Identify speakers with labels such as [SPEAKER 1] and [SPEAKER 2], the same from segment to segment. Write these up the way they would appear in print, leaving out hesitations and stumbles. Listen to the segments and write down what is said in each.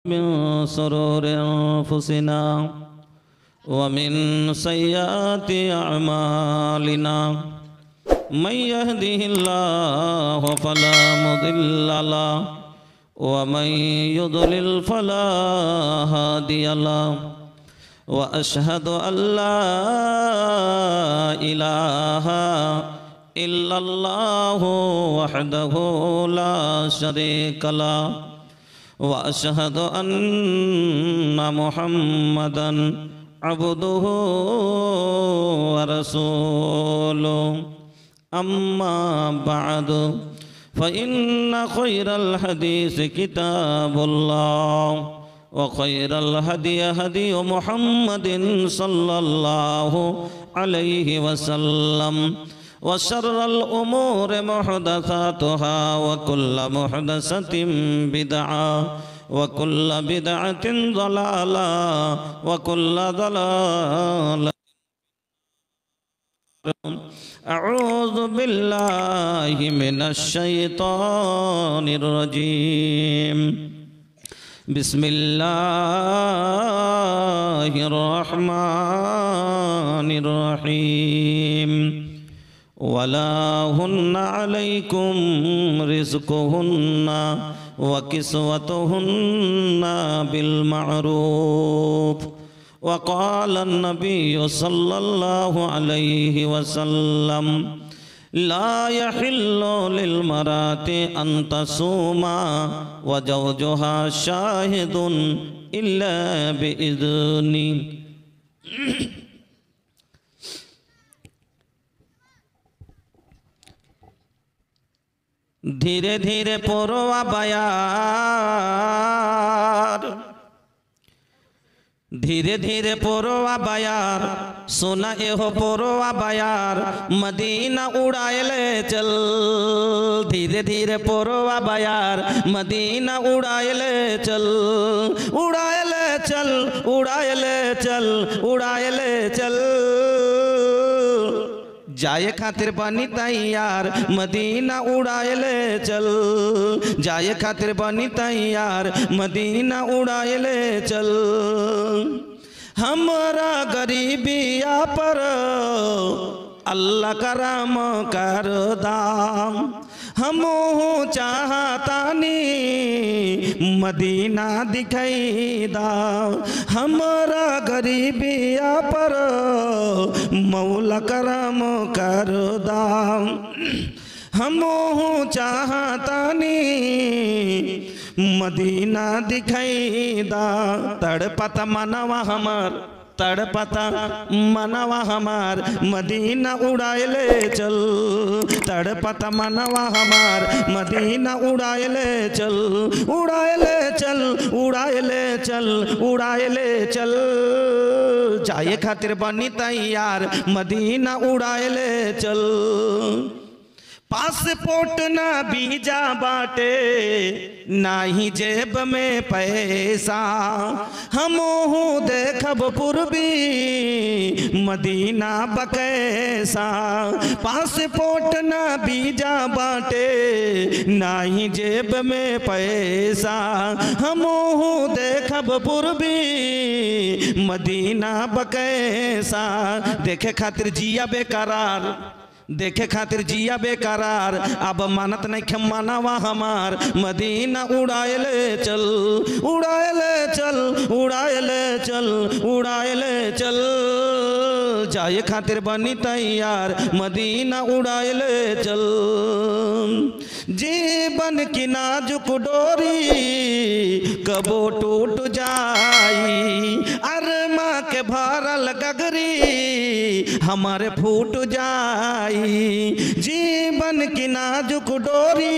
[SPEAKER 1] من شرور أنفسنا ومن سيئات أعمالنا من يهده الله فلا مضل له ومن يضلل فلا هادي له وأشهد أن لا إله إلا الله وحده لا شريك له وأشهد أن محمدا عبده ورسوله أما بعد فإن خير الحديث كتاب الله وخير الهدي هدي محمد صلى الله عليه وسلم وشر الأمور محدثاتها وكل محدثة بدعة وكل بدعة ضلالة وكل ضلالة. أعوذ بالله من الشيطان الرجيم. بسم الله الرحمن الرحيم. ولا هن عليكم رزقهن وكسوتهن بالمعروف. وقال النبي صلى الله عليه وسلم لا يحل للمرأة أن تصوم وزوجها شاهد إلا بإذن. धीरे धीरे पोरवा बयार, धीरे धीरे पोरवा बयार, सोना एहो पोरवा बयार, मदीना उड़ाएले चल। धीरे धीरे पोरवा बयार, मदीना उड़ाएले चल, उड़ाएले चल, उड़ाएले चल, उड़ाएले चल। जाए खातिर बनी तैयार, मदीना उड़ाएले चल। जाए खातिर बनी तैयार, मदीना उड़ाएले चल। हमरा गरीबिया पर अल्लाह करम कर दाम, हम चाहतानी मदीना दिखाई दा। हमरा गरीबिया पर मौला करम कर दाम, हम चाहतानी मदीना दिखाई दा। तड़पत मनवा हमार, तड़पता मनवा हमार, मदीना उड़ाएले चल। तड़पता मनवा हमार, मदीना उड़ाएले चल, उड़ाएले चल, उड़ाएले चल, उड़ाएले चल। जाए खातिर बनी तैयार, मदीना उड़ाएले चल। पासपोर्ट ना वीजा बाटे, नाही जेब में पैसा, हम देखब पूर्वी मदीना बकैसा। पासपोर्ट ना वीजा बाटे, नाही जेब में पैसा, हम देखब पूर्वी मदीना बकैसा। देखे खातिर जिया बेकरार, देखे खातिर जिया बेकरार, अब मानत नहीं खमानवा हमार, मदीना उड़ाएले चल, उड़ाएले चल, उड़ाएले चल, उड़ाएले चल। जाए खातिर बनी तैयार, मदीना उड़ाएले चल। जीवन की नाजुक डोरी कबो टूट जाई, अरमा के भरल गगरी हमारे फूट जाई। जीवन की नाजुक डोरी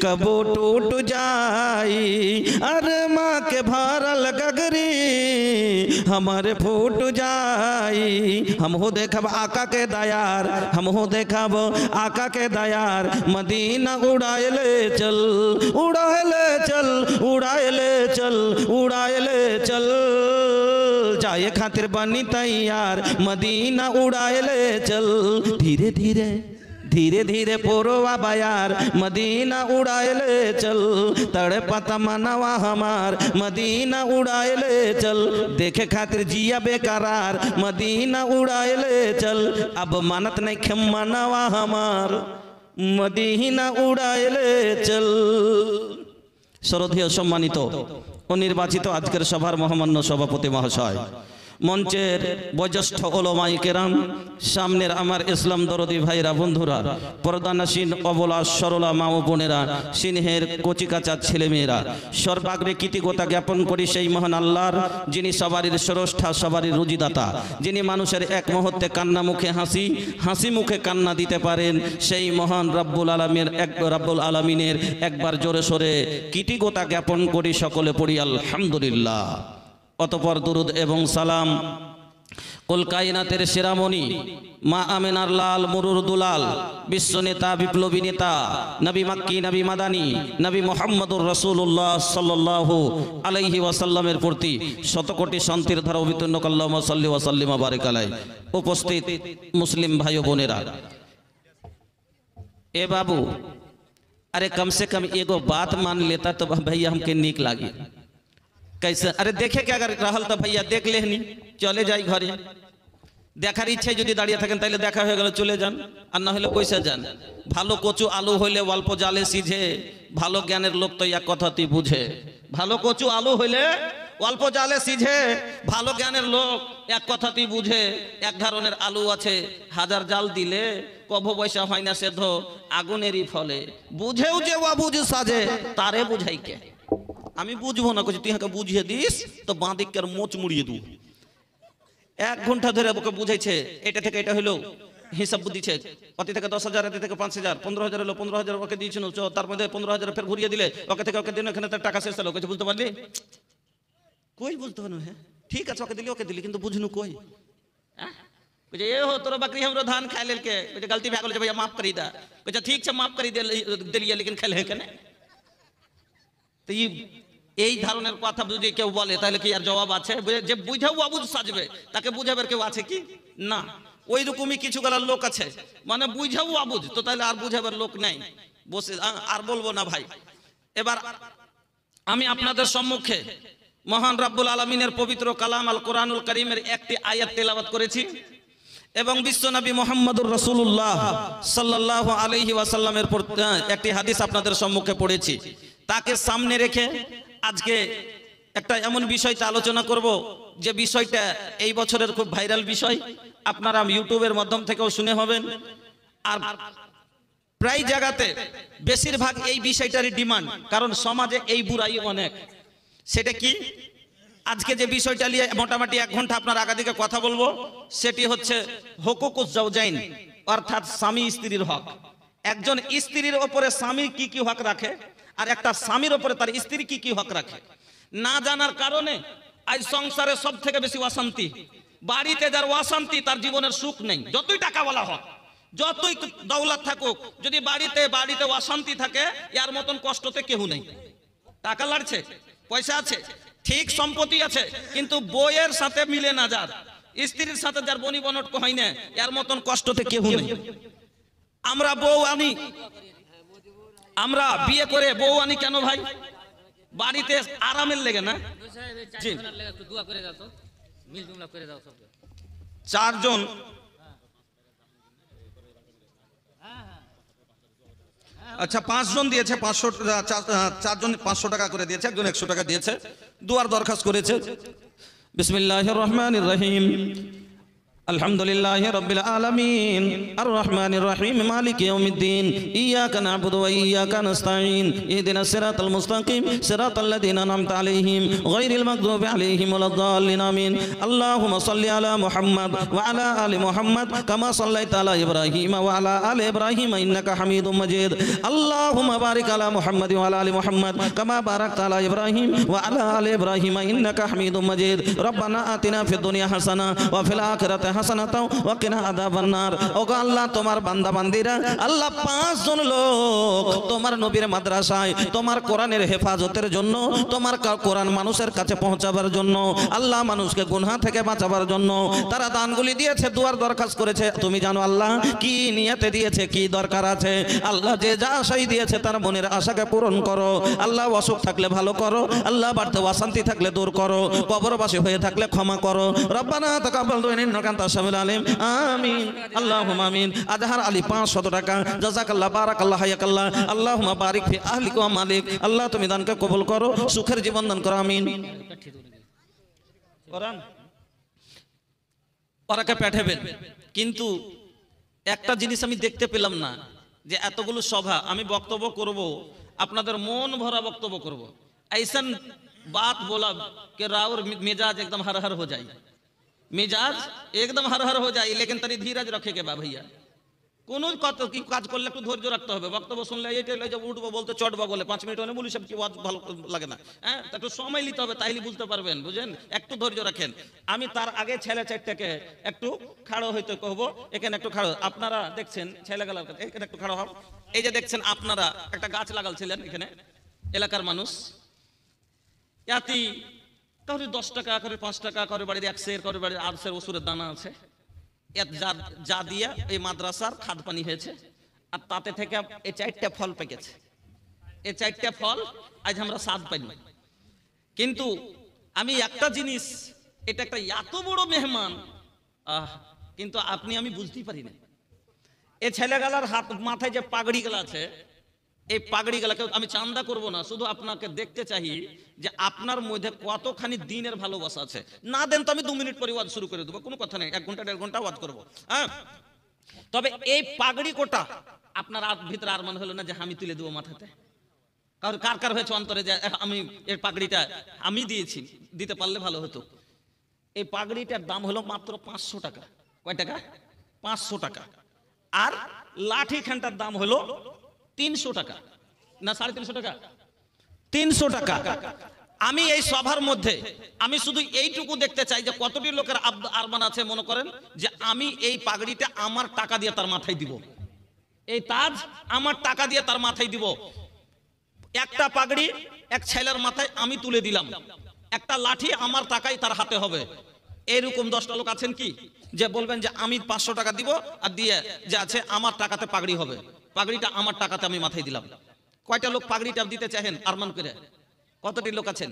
[SPEAKER 1] कबो टूट जाई, अरमा के भरल गगरी हमारे फूट जाई। हम हो देखब आका के दयार, हम हो देखब आका के दयार, मदीना उड़ाएले चल, उड़ाएले चल, उड़ाएले चल, उड़ाएले चल। जाए खातिर बनी तैयार, मदीना उड़ाएले चल। धीरे धीरे धीरे धीरे पोरवा बयार मदीना उड़ाए ले चल, तड़पता मनवा हमार मदीना उड़ाए ले चल, देखे खातिर जिया बेकरार मदीना उड़ाए ले चल, अब मानत नहीं खे मनवा हमार मदीना उड़ाए ले चल। श्रद्धेय सम्मानित ও নির্বাচিত আজকের সভার মহামান্য সভাপতি মহাশয়, মঞ্চের বয়োজ্যেষ্ঠ ওলামায়ে কেরাম, সামনের আমার ইসলাম দরদি ভাইরা বন্ধুরা, পর্দানাসীন অবলা সরলা মা ও বোনেরা, সিংহের কচিকাচা ছেলেমেয়েরা, সর্বাগ্রে কৃতজ্ঞতা জ্ঞাপন করি সেই মহান আল্লাহর, যিনি সবারই স্রষ্টা, সবারই রুজিদাতা, যিনি মানুষের এক মুহূর্তে কান্না মুখে হাসি, হাসি মুখে কান্না দিতে পারেন, সেই মহান রব্বুল আলামিনের একবার জোরে সোরে কৃতজ্ঞতা জ্ঞাপন করি, সকলে পড়ি আলহামদুলিল্লাহ। অতঃপর দুরুদ এবং সালাম কুল কায়নাতের শিরামণি মা আমিনার লাল মুরুর দুলাল, বিশ্বনেতা বিপ্লবী নেতা, নবী মাক্কি নবী মাদানী নবী মুহাম্মদুর রাসূলুল্লাহ সাল্লাল্লাহু আলাইহি ওয়াসাল্লামের প্রতি শতকোটি শান্তির ধারা অবতীর্ণ আল্লাহুম্মা সাল্লি ওয়া সাল্লিম ওয়া বারিক আলাইহি। উপস্থিত মুসলিম ভাই ও বোনেরা, ए बाबू, अरे कम से कम एगो बात मान लेता तो भैया हमके नीक लागी। कैसे? अरे देखे क्या अगर रहल तो भैया देख लेहनी, चले जाई घरे। দেখার ইচ্ছে যদি দাঁড়িয়ে থাকেন তাহলে দেখা হয়ে গেল চলে যান, আর না হলে পয়সা যান। ভালো কচু আলু হইলে অল্প জালে সিঝে, ভালো জ্ঞানের লোক তো এক কথাটি বুঝে। ভালো কচু আলু হইলে অল্প জালে সিঝে, ভালো জ্ঞানের লোক এক কথাটি বুঝে। এক ধরনের আলু আছে, হাজার জাল দিলে কভো পয়সা হয় না সেদ্ধ, আগুনেরই ফলে। বুঝেও যে অবুঝ সাজে, তারে বুঝাই কে? আমি বুঝবো না, তুই আমাকে বুঝিয়ে দিস তো বাঁদিকের মোচ মুড়িয়ে দু। 1 ঘন্টা ধরে ওকে বুঝাইছে, এটা থেকে এটা হলো হিসাব দিচ্ছে, অতি থেকে 10,000, এতে থেকে 5,000, 15,000 হলো, 15,000 ওকে দিয়েছিল, তার মধ্যে 15,000 ফের ঘুরিয়ে দিলে, ওকে থেকে ওকে দিন, এখানে তার টাকা শেষ হলো। কিছু বুঝতে পারলি? কই বুঝতে পারো? হ্যাঁ ঠিক আছে, ওকে দিলি কিন্তু বুঝনু কই? ये हो तोरा बकरी हमरो धान खाए लेल के गलती भए गेल भैया माफ करी दा। कहे ठीक छै माफ करी दिलिए, लेकिन खेले केने? तो এই ধরনের কথা যদি কেউ বলে তাহলে কি আর জবাব আছে? যে বুঝাও অবুঝ সাজবে, তাকে বুঝাবার কেউ আছে কি? না। ওই রকমই কিছু গলার লোক আছে, মানে বুঝাও অবুঝ, তো তাহলে আর বুঝাবার লোক নাই, বসে আর বলবো না ভাই। এবার আমি আপনাদের সম্মুখে মহান রব্বুল আলামিনের পবিত্র কালাম আল কোরআনুল কারীমের একটি আয়াত তেলাওয়াত করেছি এবং বিশ্বনবী মুহাম্মদুর রাসূলুল্লাহ সাল্লাল্লাহু আলাইহি ওয়াসাল্লামের একটি হাদিস আপনাদের সম্মুখে পড়েছি। তাকে সামনে রেখে আজকে একটা এমন বিষয়টা আলোচনা করব যে বিষয়টা এই বছরের খুব ভাইরাল বিষয়, আপনারা ইউটিউবের মাধ্যম থেকেও শুনে হবেন, আর প্রায় জায়গাতে বেশিরভাগ এই বিষয়টারই ডিমান্ড, কারণ সমাজে এই বুড়াই অনেক। সেটা কি? আজকে যে বিষয়টা নিয়ে মোটামুটি 1 ঘন্টা আপনার আগাদিকে কথা বলবো, সেটি হচ্ছে হুকুকুজ জাওজাইন, অর্থাৎ স্বামী স্ত্রীর হক। একজন স্ত্রীর উপরে স্বামী কি কি হক রাখে, আর একটা স্বামীর উপরে তার স্ত্রী কি কি হক রাখে, না জানার কারণে আজ সংসারে সব থেকে বেশি অশান্তি। বাড়িতে যার অশান্তি, তার জীবনের সুখ নেই। যতই টাকাওয়ালা হোক, যতই দৌলত থাকুক, যদি বাড়িতে অশান্তি থাকে, এর মতন কষ্টতে কেউ নেই। টাকা লাগছে, পয়সা আছে, ঠিক সম্পত্তি আছে, কিন্তু বইয়ের সাথে মিলে না, যার স্ত্রীর সাথে যার বনি বনট হয় না, এর মতন কষ্টতে কেউ নেই। আমরা বউ আনি, আমরা বিয়ে করে বউ আনি কেন ভাই? বাড়িতে আরামের লেগে না? জি, 4 জন, আচ্ছা 5 জন দিয়েছে 500, 4 জন 500 টাকা করে দিয়েছে, একজন 100 টাকা দিয়েছে, দুয়ার দরখাস্ত করেছে। বিসমিল্লাহির রহমানির রহিম, আলহামদুলিল্লাহি রাব্বিল আলামিন, আর রহমানির রহিম, মালিক ইয়াউমিদ্দিন, ইয়াকা না'বুদু ওয়া ইয়াকা নাস্তাঈন, ইহদিনাস সিরাতাল মুস্তাকিম, সিরাতাল লাযিনা আন'আমতা আলাইহিম, গায়রিল মাগদুবি আলাইহিম ওয়ালাদ-দাল্লিন, আমিন। আল্লাহুম্মা সাল্লি আলা মুহাম্মাদ ওয়া আলা আলি মুহাম্মাদ কামা সাল্লাইতা আলা ইব্রাহিম ওয়া আলা আলি ইব্রাহিম ইন্নাকা হামিদুম মাজিদ। আল্লাহুম্মা বারিক আলা মুহাম্মাদ ওয়া আলা আলি মুহাম্মাদ কামা বারাকতা আলা ইব্রাহিম ওয়া আলা আলি ইব্রাহিম ইন্নাকা হামিদুম মাজিদ। রব্বানা আতিনা ফিদ দুনিয়া হাসানাহ ওয়া ফিল আখিরাতি হাসানাতাও ওয়া কিনা আযাবান্নার। ওগো আল্লাহ তোমার বান্দা বান্দিরা আল্লাহ 5 জন লোক তোমার নবীর মাদ্রাসায় তোমার কোরআনের হেফাজতের জন্য, তোমার কোরআন মানুষের কাছে পৌঁছাবার জন্য, আল্লাহ মানুষকে গুনাহ থেকে বাঁচাবার জন্য তারা দানগুলি দিয়েছে, দুয়ার দরখাস্ত করেছে। তুমি জানো আল্লাহ কি নিয়তে দিয়েছে, কি দরকার আছে। আল্লাহ যে যা আশাই দিয়েছে তার মনের আশাকে পূরণ করো আল্লাহ। অসুখ থাকলে ভালো করো আল্লাহ, বাড়িতে অশান্তি থাকলে দূর করো, কবরবাসী হয়ে থাকলে ক্ষমা করো। রব্বানা তাকাব্বাল ইন্নাকা আনতাস সামিউল আলিম। আমিন আল্লাহুম্মা আমিন। আজহার আলী 500 টাকা। জাযাকাল্লাহ বারাকাল্লাহ হায়াকাল্লাহ। আল্লাহুম্মা বারিক ফি আহলিকা ওয়া মালিক। আল্লাহ তুমি দানকে কবুল করো, সুখের জীবন দান করো। আমিন। কোরআন ওরাকে পাঠাবেন, কিন্তু একটা জিনিস আমি দেখতে পেলাম না, যে এতগুলো সভা আমি বক্তব্য করব, আপনাদের মন ভরা বক্তব্য করব, ऐसा बात बोला कि राउर मिजाज एकदम हर हर हो जाए, मिजाज एकदम हर हर हो जाए, लेकिन तनी धीरज रखे के बा भैया। কোনো কত কি কাজ করলে একটু ধৈর্য রাখতে হবে। বক্তব্য শুনলে এইটাই যে উঠবো বলতে চটবো বলে 5 মিনিট হলে বলি সব কি ভালো লাগে না, হ্যাঁ একটু সময় নিতে হবে, তাইলে বুঝতে পারবেন, বুঝেন, একটু ধৈর্য রাখেন। আমি তার আগে ছেলে চারটাকে একটু খাড়ো হইতে কহবো, এখানে একটু খাড়ো। আপনারা দেখছেন ছেলেগুলো এখানে একটু খাড়ো হন। এই যে দেখছেন আপনারা একটা গাছ লাগালছিলেন এখানে এলাকার মানুষ, ইয়াতি কাউরি 10 টাকা করে 5 টাকা করে বাড়ির 1 সের করে বাড়ির 8 সের ওষুধের দানা আছে, যা দিয়া এই মাদ্রাসার খাদ পানি হয়েছে। আর তাতে থেকে এই 4টা ফল পেকেছে, এই 4টা ফল আজ আমরা স্বাদ পাইনি। কিন্তু আমি একটা জিনিস, এটা একটা এত বড় মেহমান, কিন্তু আমি বুঝতেই পারি না। এই ছেলেগুলার হাত মাথায় যে পাগড়ি গুলা আছে, এই পাগড়ি গুলাকে আমি চান্দা করব না, শুধু আপনাকে দেখতে চাই যে আপনার মধ্যে কতখানি দিনের ভালোবাসা আছে। না দেন তো আমি 2 মিনিট পরে ওয়াজ শুরু করে দেবো, কোনো কথা নেই, 1 ঘন্টা 1.5 ঘন্টা ওয়াজ করবো। হ্যাঁ, তবে এই পাগড়ি কোটা আপনার ভিতরে আর মনে হলো না যে আমি তুলে দেবো মাথাতে? কার কার হয়েছে অন্তরে যে আমি এই পাগড়িটা আমি দিয়েছি, দিতে পারলে ভালো হতো। এই পাগড়িটার দাম হলো মাত্র 500 টাকা। কয় টাকা? 500 টাকা। আর লাঠি খানটার দাম হলো 300 টাকা না 350 টাকা, 300 টাকা। আমি এই সভার মধ্যে আমি শুধু এইটুকু দেখতে চাই যে কতটি লোকের আরমান আছে মনে করেন যে আমি এই পাগড়িটা আমার টাকা দিয়ে তার মাথায় দিব, এই তাজ আমার টাকা দিয়ে তার মাথায় দিব। একটা পাগড়ি এক ছেলের মাথায় আমি তুলে দিলাম, একটা লাঠি আমার টাকাই তার হাতে হবে। এরকম 10টা লোক আছেন কি যে বলবেন যে আমি 500 টাকা দিব আর দিয়ে যে আছে আমার টাকাতে পাগড়ি হবে, পাগড়িটা আমার টাকাতে আমি মাথায় দিলাম? কয়টা লোক পাগড়িটা দিতে চাহেন আরমান করে? কতটি লোক আছেন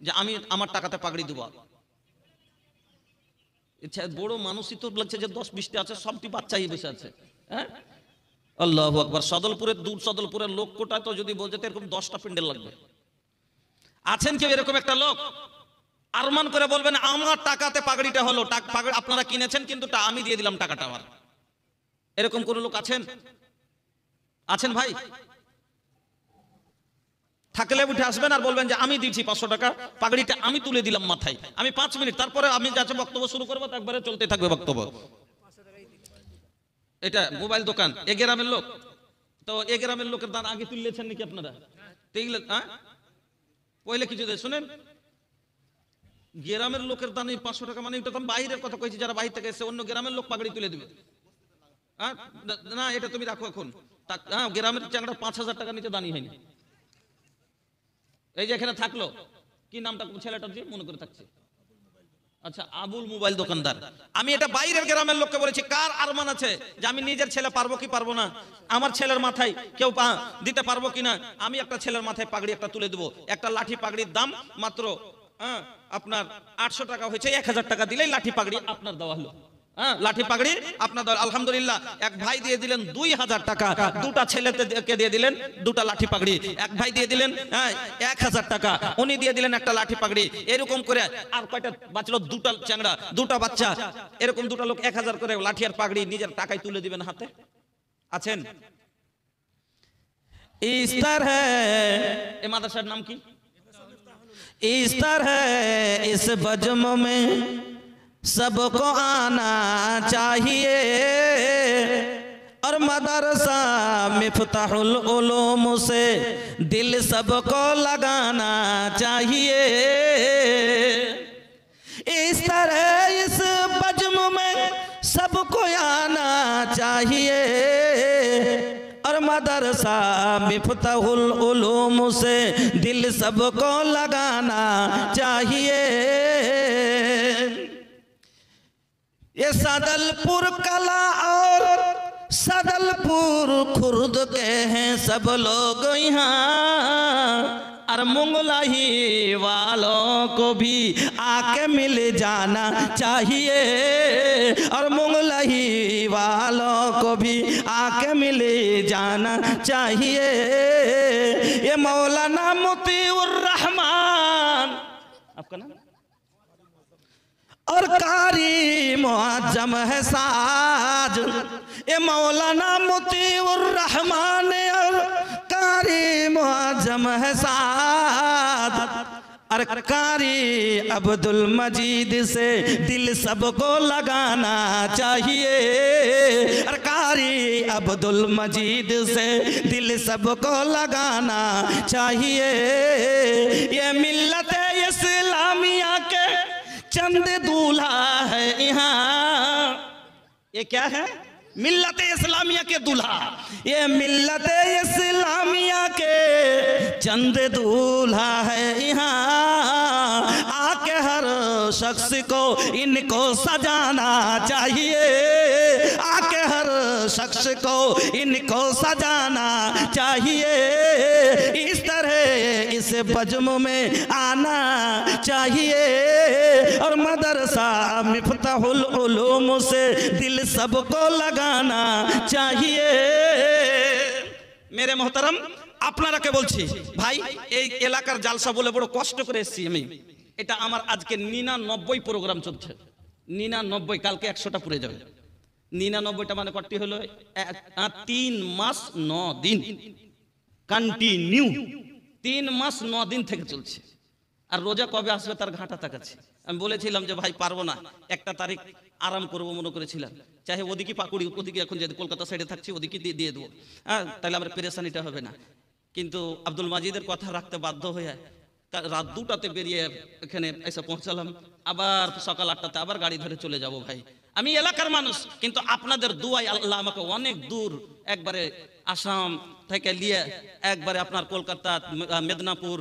[SPEAKER 1] যে আমি আমার টাকাতে পাগড়ি দিব? বড় মানুষই তো লাগছে যে 10-20টা আছে, সবটি বাচ্চাই বসে আছে। হ্যাঁ, আল্লাহু আকবার। দূর সদলপুরের লোক কোটা তো যদি বলতে এরকম 10টা প্যান্ডেল লাগবে। আছেন কেউ এরকম একটা লোক? আরমান করে বলবেন আমার টাকাতে পাগড়িটা হলো, পাগড়ি আপনারা কিনেছেন কিন্তু আমি দিয়ে দিলাম টাকাটা আমার। এরকম কোন লোক আছেন? আছেন ভাই? থাকলে উঠে আসবেন আর বলবেন যে আমি দিচ্ছি 500 টাকা, পাগড়িটা আমি তুলে দিলাম মাথায়, আমি 5 মিনিট, তারপরে আমি যাচ্ছে বক্তব্য শুরু করবো, একবারে চলতে থাকবে বক্তব্য। এটা মোবাইল দোকান, এ গ্রামের লোক তো, এ গ্রামের লোকের দান আগে তুললেছেন নাকি আপনারা? পয়লা কিছু শুনেন, গ্রামের লোকের দান 500 টাকা মানে এটা তো বাইরের কথা কইছি, যারা বাইরে থেকে এসে অন্য গ্রামের লোক পাগড়ি তুলে দিবে। না এটা তুমি রাখো এখন। গ্রামের চাংড়া 5000 টাকা নিচে দানি হয়নি। এই যে এখানে থাকলো, কি নামটা ছেলেটার যে মনে করে থাকছে, আচ্ছা আবুল মোবাইল দোকানদার। আমি এটা বাইরের গ্রামের লোককে বলেছি, কার আরমান আছে যে আমি নিজের ছেলে পারবো কি পারবো না, আমার ছেলের মাথায় কেউ দিতে পারবো কিনা, আমি একটা ছেলের মাথায় পাগড়ি একটা তুলে দেবো। একটা লাঠি পাগড়ির দাম মাত্র আপনার 800 টাকা হয়েছে, 1000 টাকা দিলেই লাঠি পাগড়ি আপনার দেওয়া হলো। লাঠি পাগড়ি আপনার দেওয়া। আলহামদুলিল্লাহ, এক ভাই দিয়ে দিলেন 2000 টাকা, দুটা ছেলেকে দিয়ে দিলেন দুটা লাঠি পাগড়ি, এক ভাই দিয়ে দিলেন 1000 টাকা, উনি দিয়ে দিলেন একটা লাঠি পাগড়ি। এরকম করে আর কয়টা বাঁচলো? দুটা চ্যাংড়া, দুটা বাচ্চা, এরকম দুটা লোক 1000 করে লাঠি আর পাগড়ি নিজের টাকায় তুলে দিবেন হাতে। আছেন? इस तरह এই মাদ্রাসার নাম কি? इस तरह इस बज्म में सबको आना चाहिए और मदरसा मिफ्ताहुल उलूम से दिल सबको लगाना चाहिए। इस तरह इस बज्म में चाहिए और मदरसा मिफ्ताहुल उलूम से दिल सबको लगाना चाहिए। ये सदलपुर कला और सदलपुर खुर्द के हैं सब लोग यहाँ, और मुंगलाही वालों को भी आके मिल जाना चाहिए, और मुंगलाही वालों को भी आके मिल जाना चाहिए। ये मौलाना मोतीउर रहमान, आपका नाम, और कारी मुअज्जम है साज। ये मौलाना मोतीउर रहमान और कारी मुअज्जम है साज, और कारी अब्दुल मजीद से दिल सबको लगाना चाहिए, और कारी अब्दुल मजीद से दिल सबको लगाना चाहिए। ये मिल्लत इस्लामिया के चंद दूल्हा है यहाँ, ये क्या है? मिल्लत इस्लामिया के दूल्हा, ये मिल्लत इस्लामिया के चंद दूल्हा है यहाँ, आके हर शख्स को इनको सजाना चाहिए, आके हर शख्स को इनको सजाना चाहिए। इस तरह इस बज़्म में आना चाहिए, और मदरसा मिफ्ताहुल उलूम से दिल सबको लगाना चाहिए। मेरे मोहतरम, আপনারাকে বলছি ভাই, এই এলাকার জালসা বলে বড় কষ্ট করে এসেছি আমি। এটা আমার আজকে 99 প্রোগ্রাম চলছে, 99, কালকে 100টা পুরে যাবে। 99টা মানে কটি হলো? 3 মাস 9 দিন কন্টিনিউ, 3 মাস 9 দিন থেকে চলছে। আর রোজা কবে আসবে তার ঘাটা তাকাচ্ছে। আমি বলেছিলাম যে ভাই পারবো না, একটা তারিখ আরাম করবো মনে করেছিলাম, চাহে ওদিকে পাকুড়ি, ওদিকে এখন যদি কলকাতা সাইডে থাকছি ওদিকে দিয়ে দেবো, হ্যাঁ, তাহলে আমার পেরেশানিটা হবে না। কিন্তু আব্দুল মাজিদের কথা রাখতে বাধ্য হয়ে রাত 2টাতে বেরিয়ে এখানে এসে পৌঁছালাম, আবার সকাল 8টাতে আবার গাড়ি ধরে চলে যাব। ভাই আমি এলাকার মানুষ, কিন্তু আপনাদের দুয়ায় আল্লাহ আমাকে অনেক দূর, একবারে আসাম থেকে লিয়ে, একবারে আপনার কলকাতা, মেদিনীপুর,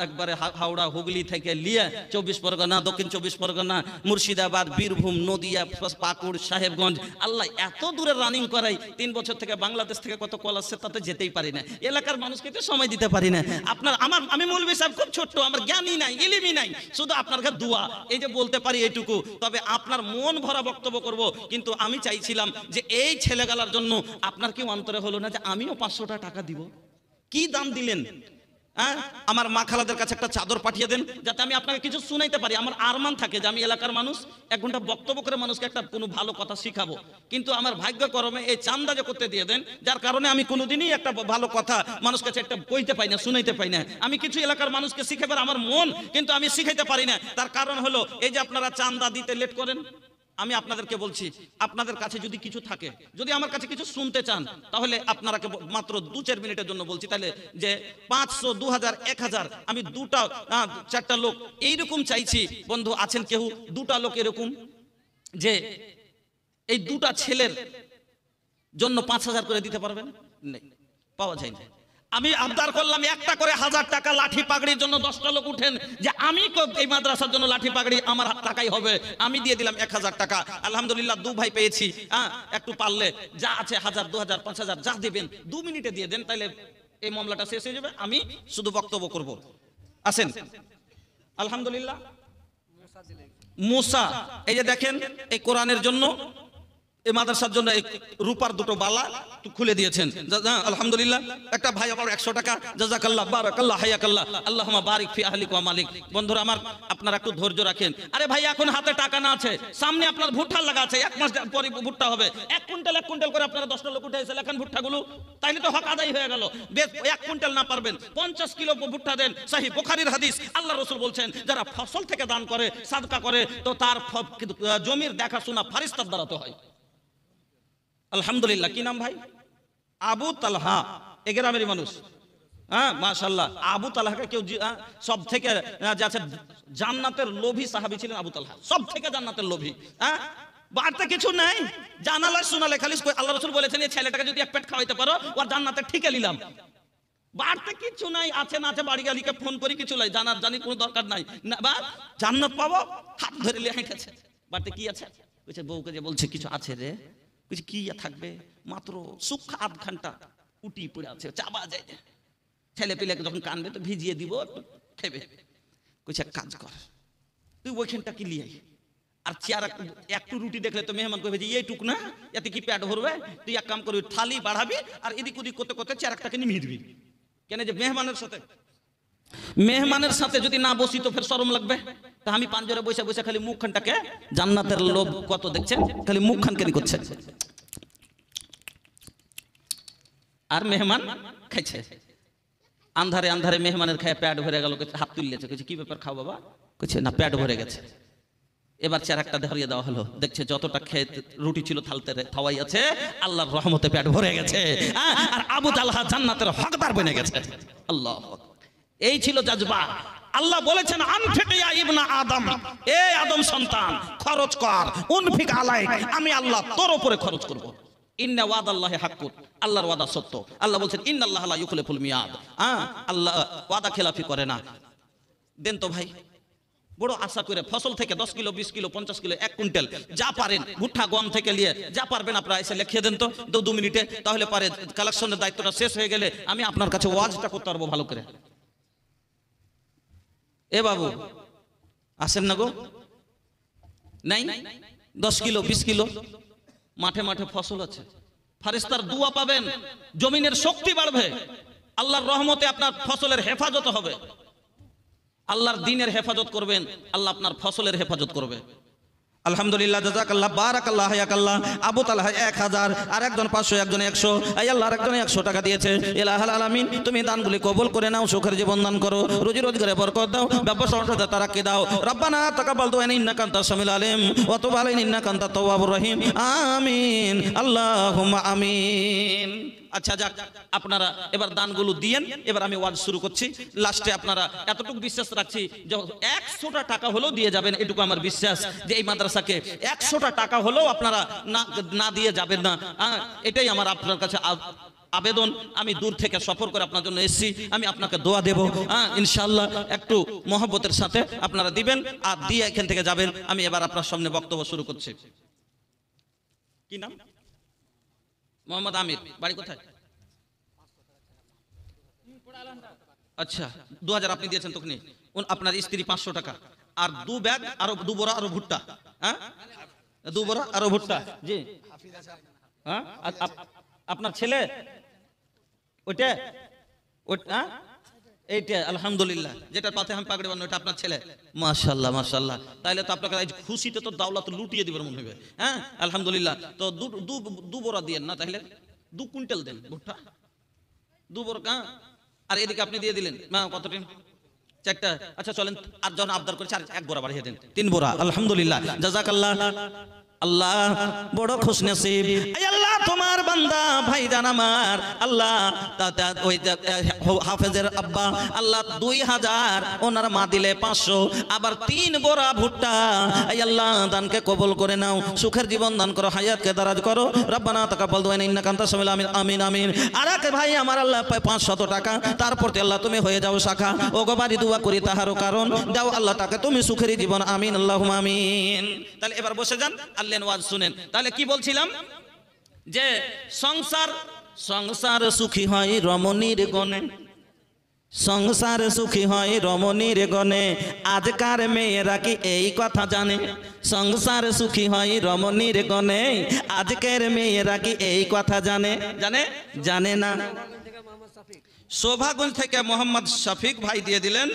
[SPEAKER 1] একবারে হাওড়া হুগলি থেকে লিয়ে 24 পরগনা, দক্ষিণ 24 পরগনা, মুর্শিদাবাদ, বীরভূম, নদিয়া, পাকুড়, সাহেবগঞ্জ, আল্লাহ এত দূরে রানিং করাই। 3 বছর থেকে বাংলাদেশ থেকে কত কল আসছে তাতে যেতেই পারি না, এলাকার মানুষকে তো সময় দিতে পারি না। আমি মৌলভী সাহেব খুব ছোট্ট, আমার জ্ঞানই নাই, ইলমই নাই, শুধু আপনার কাছে দোয়া, এই যে বলতে পারি এইটুকু। তবে আপনার মন ভরা বক্তব্য করব, কিন্তু আমি চাইছিলাম যে এই ছেলেগালার জন্য আপনার কি অন্তরে হলো না যে আমিও 500টা টাকা দিব? কি দাম দিলেন? আমার মা খালাদের কাছে একটা চাদর পাঠিয়ে দেন, যাতে আমি আপনাকে কিছু শুনাইতে পারি। আমার আরমান থাকে যে আমি এলাকার মানুষ, 1 ঘন্টা বক্তব্য করে মানুষকে একটা কোনো ভালো কথা শিখাবো। কিন্তু আমার ভাগ্যক্রমে এই চান্দা যে করতে দিয়ে দেন, যার কারণে আমি কোনোদিনই একটা ভালো কথা মানুষ কাছে একটা কইতে পাই না, শুনাইতে পাই না। আমি কিছু এলাকার মানুষকে শিখাবার আমার মন, কিন্তু আমি শিখাইতে পারি না। তার কারণ হলো এই যে আপনারা চান্দা দিতে লেট করেন। আমি আপনাদেরকে বলছি, আপনাদের কাছে যদি কিছু থাকে, যদি আমার কাছে কিছু শুনতে চান, তাহলে আপনারা মাত্র 2-4 মিনিটের জন্য বলছি, তাহলে যে 500, 2000, 1000, আমি 2টা 4টা লোক এইরকম চাইছি। বন্ধু আছেন কেউ 2টা লোক এরকম যে এই 2টা ছেলের জন্য 5000 করে দিতে পারবেন? নেই, পাওয়া যায় না। আমি আবদার করলাম একটা করে 1000 টাকা লাঠি পাগড়ির জন্য 10টা লোক উঠেন, যে আমি এই মাদ্রাসার জন্য লাঠি পাগড়ি আমার টাকাই হবে। আমি দিয়ে দিলাম 1000 টাকা। আলহামদুলিল্লাহ 2 ভাই পেয়েছি। একটু পারলে যা আছে 1000, 2000, 5000 যা দেবেন 2 মিনিটে দিয়ে দেন, তাহলে এই মামলাটা শেষ হয়ে যাবে। আমি শুধু বক্তব্য করব। আসেন। আলহামদুলিল্লাহ মুসা, এই যে দেখেন, এই কোরআনের জন্য, এই মাদ্রাসার জন্য এই রূপার 2টো বালা খুলে দিয়েছেন, আলহামদুলিল্লাহ। একটা ভাই আমার 100 টাকা, জাযাকাল্লাহ, বারাকাল্লাহ, হায়াকাল্লাহ, আল্লাহুম্মা বারিক ফি আহলিক ওয়া মালিক। বন্ধুরা আমার, আপনারা একটু ধৈর্য রাখেন। আরে ভাই এখন হাতে টাকা না আছে, সামনে আপনার ভুট্টা লাগা আছে, 1 মাস পরে ভুট্টা হবে, 1 কুইন্টাল করে আপনারা 10টা লোক উঠে এসে লেখান ভুট্টাগুলো, তাইলে তো হক আদায় হয়ে গেল। 1 কুইন্টাল না পারবেন 50 কিলো ভুট্টা দেন। সহিহ বুখারীর হাদিস, আল্লাহ রাসূল বলছেন যারা ফসল থেকে দান করে, সাদকা করে, তো তার জমির দেখাশোনা ফেরেশতার দ্বারা তো হয়। আলহামদুলিল্লাহ। কি নাম ভাই? আবু তালহা, এ গ্রামেরই মানুষ। মাশাআল্লাহ। আবু তালহাকে কেউ সব থেকে, জান্নাতের লোভী সাহাবী ছিলেন আবু তালহা, সব থেকে জান্নাতের লোভী। বাড়তে কিছু নাই, জানালে শোনালে খালি আল্লাহ রাসূল বলেছেন এই ছেলেটাকে যদি এক পেট খাওয়াইতে পারো ওর জান্নাতে ঠিকে নিলাম। বাড়তে কিছু নাই, আছে না আছে বাড়ি গালিকে ফোন করি কিছু নাই, জানার জানি কোনো দরকার নাই না, বা জান্নাত পাবো হাত ধরে লিয়ে হেঁটেছে। বাড়তে কি আছে? বলছে বউকে যে বলছে কিছু আছে রে, বলছে কি থাকবে, মাত্র সুখ আধ ঘন্টা উটি পড়ে আছে, চাবা যায়। ছেলে পেলেকে যখন কানবে তো ভিজিয়ে দিব, খেবে। কইছে এক কাজ কর, তুই ওইখানটা কি লিয়ে আর চেয়ার একটু রুটি দেখলে তো মেহমান কইবে যে এইটুক না, এতে কি পেট ভরবে, তুই এক কাম করবি থালি বাড়াবি আর এদিক ওদিক করতে করতে চেয়ার একটাকে নিমিয়ে দিবি। কেন যে মেহমানের সাথে যদি না বসি তো ফের শরম লাগবে। তা আমি পাঞ্জরে বসে বসে খালি মুখখানটাকে, জান্নাতের লোভ কত দেখছেন, খালি মুখখান কেন করছে আর মেহমান খাইছে। আন্ধারে আন্ধারে মেহমানের খায় পেট ভরে গেল, হাত তুললেছে, কইছে কি ব্যাপার খাও বাবা, কইছে না পেট ভরে গেছে। এবার চেয়ার একটা ধরিয়ে দেওয়া হলো, দেখছে যতটা খেয়ে রুটি ছিল থালতে থাওয়াই আছে, আল্লাহর রহমতে পেট ভরে গেছে আর আবু তালহা জান্নাতের হকদার বনে গেছে। আল্লাহ, এই ছিল জাজবা। আল্লাহ বলেছেন আনফিক ইয়া ইবনা আদম, এ আদম সন্তান খরচ কর, উনফিক আলাইক, আমি আল্লাহ তোর উপরে খরচ করব। ইন্না ওয়াদাল্লাহি হাক্কুন, আল্লাহর ওয়াদা সত্য। আল্লাহ বলেন ইন্নাল্লাহা লা ইউখলিফুল মিয়াদ, আল্লাহ ওয়াদা খেলাফি করে না। দেন তো ভাই, বড় আশা করে ফসল থেকে 10 কিলো 20 কিলো 50 কিলো 1 কুইন্টাল যা পারেন, ভুট্টা গম থেকে নিয়ে যা পারবেন আপনারা এসে লিখিয়ে দেন তো 2 মিনিটে, তাহলে পারে কালেকশনের দায়িত্বটা শেষ হয়ে গেলে আমি আপনার কাছে ওয়াজটা করতে পারবো ভালো করে। এ বাবু আসেন না গো, নাই 10 কিলো 20 কিলো মাঠে মাঠে ফসল আছে, ফারেস্তার দুয়া পাবেন, জমিনের শক্তি বাড়বে, আল্লাহর রহমতে আপনার ফসলের হেফাজত হবে, আল্লাহর দ্বীনের হেফাজত করবেন, আল্লাহ আপনার ফসলের হেফাজত করবে। আলহামদুলিল্লাহ, জাযাকাল্লাহ, বারাকাল্লাহ, হায়াকাল্লাহ। আবু তালহা 1000 আর একজন 500, একজন 100, এই আল্লাহর একজন 100 টাকা দিয়েছে। ইলাহুল আলামিন তুমি দানগুলি কবুল করে নাও, সুখের জীবন দান করো, রুজি রোজগারে বরকত দাও, ব্যবসা বাণিজ্যে তারাক্কি দাও। রব্বানা তাকাব্বাল দুআ ইন্নাকা আনতাস সামিউল আলিম ওয়া তুব আলাইনা ইন্নাকা আনতাত তাওয়াবুর রহিম। আমিন, আল্লাহুম্মা আমিন। আচ্ছা যাক, আপনারা এবার দানগুলো দিয়েন। এবার আমি ওয়াজ শুরু করছি। লাস্টে আপনারা এতটুকু বিশ্বাস রাখছি যে 100টা টাকা হলেও দিয়ে যাবেন, এটুকু আমার বিশ্বাস যে এই মাদ্রাসাকে 100টা টাকা হলেও আপনারা না দিয়ে যাবেন না। এটাই আমার আপনার কাছে আবেদন। আমি দূর থেকে সফর করে আপনার জন্য এসেছি, আমি আপনাকে দোয়া দেব ইনশাআল্লাহ। একটু মহব্বতের সাথে আপনারা দিবেন আর দিয়ে এখান থেকে যাবেন। আমি এবার আপনার সামনে বক্তব্য শুরু করছি। কি নাম? মোহাম্মদ আমির, বাড়ি কোথায়? আচ্ছা, 2000 আপনি দিয়েছেন তখনই, আপনার স্ত্রী 500 টাকা আর 2 ব্যাগ আরো 2 বড়া আরো ভুট্টা। 2 বড়া আরো ভুট্টা। জি, আপনার ছেলে ওইটা এইটা আলহামদুলিল্লাহ, যেটা পাতে আমি পাগড়ি বানানো, ওটা আপনার ছেলে। মাশাআল্লাহ মাশাআল্লাহ, তাইলে তো আপনাকে খুশিতে তো দাওলাত লুটিয়ে দিবার মনে হবে। আলহামদুলিল্লাহ। তো 2 বড়া দিয়েন না, তাহলে 2 কুইন্টাল দেন ভুট্টা, 2 বড়া। আর এদিকে আপনি দিয়ে দিলেন কত টিন? 4টা। আচ্ছা চলেন, আর যখন আবদার করেছে আর 1 বড়া বাড়িয়ে দেন, 3 বড়া। আলহামদুলিল্লাহ, জাযাকাল্লাহ। আল্লাহ বড় খুশনসিব। এই আল্লাহ তোমার বান্দা ভাইজান আমার, আল্লাহ ওই হাফেজের আব্বা আল্লাহ 2000, ওনার মা দিলে 500, আবার 3 বড়া ভুট্টা। এই আল্লাহ দানকে কবুল করে নাও, সুখের জীবন দান করো, হায়াতকে দারাজ করো। রব্বানা তাকাব্বাল দুআ ইন্নাকা আনতাস সামিউল আলিম। আমিন আমিন। আর এক ভাই আমার আল্লাহ 500 টাকা, তারপর আল্লাহ তুমি হয়ে যাও শাখা। ও গো বাড়ি দোয়া করি তাহারও কারণ দাও আল্লাহ তাকে তুমি সুখের জীবন। আমিন আল্লাহুম্মা আমিন। তাহলে এবার বসে যান, ওয়াজ শুনেন। তাহলে কি বলছিলাম যে সংসার সুখী হয় রমণীর গণে, সংসার সুখী হয় রমণীর গণে, আজকার মেয়েরা কি এই কথা জানে? সংসার সুখী হয় রমণীর গণে, আজকের মেয়েরা কি এই কথা জানে? জানে না। শোভাগঞ্জ থেকে মোহাম্মদ শফিক ভাই দিয়ে দিলেন।